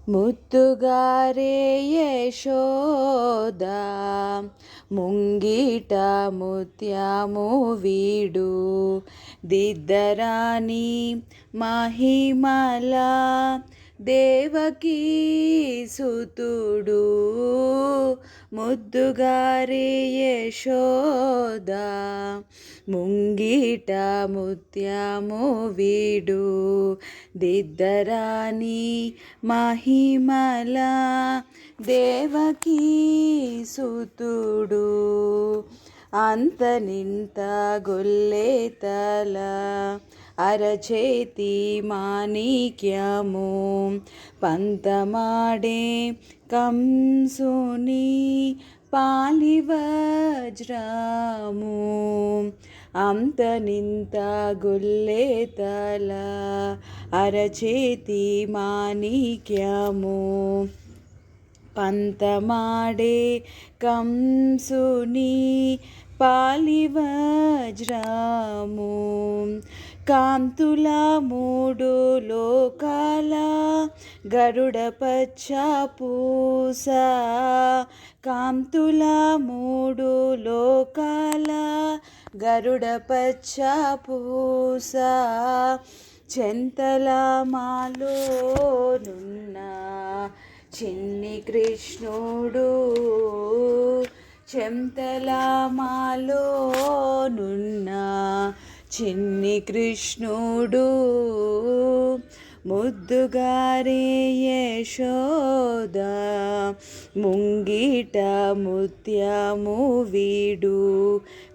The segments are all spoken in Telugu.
ముద్దుగారే యశోద ముంగిట ముత్యము వీడు దిద్దరాని మహిమల దేవకీ సుతుడు ముద్దుగారే యశోద ముంగిట ముత్యము వీడు దిద్దరాని మహిమల దేవకీ సుతుడు అంతనింత గొల్లేతల అరచేతి మాణిక్యము పంతమాడే కంసుని పాలివజ్రము అంతనింత గొల్లేతల అరచేతి మాణిక్యము పంతమాడే కంసుని పాలివజ్రము కాంతుల మూడు లోకాల గరుడ పచ్చ పూస కాంతుల మూడు లోకాల గరుడ పచ్చ పూస చెంతల మాలోనున్న చిన్ని కృష్ణుడు చెంతల మాలోనున్న చిన్ని కృష్ణుడు ముద్దుగారే యశోద ముంగిట ముత్యము వీడు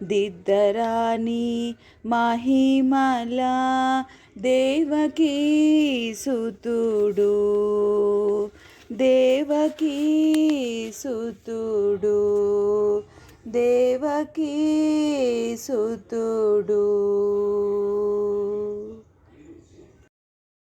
దిద్దరాని మహిమల దేవకీ సుతుడు దేవకీ సుతుడు దేవకీ సుతుడు.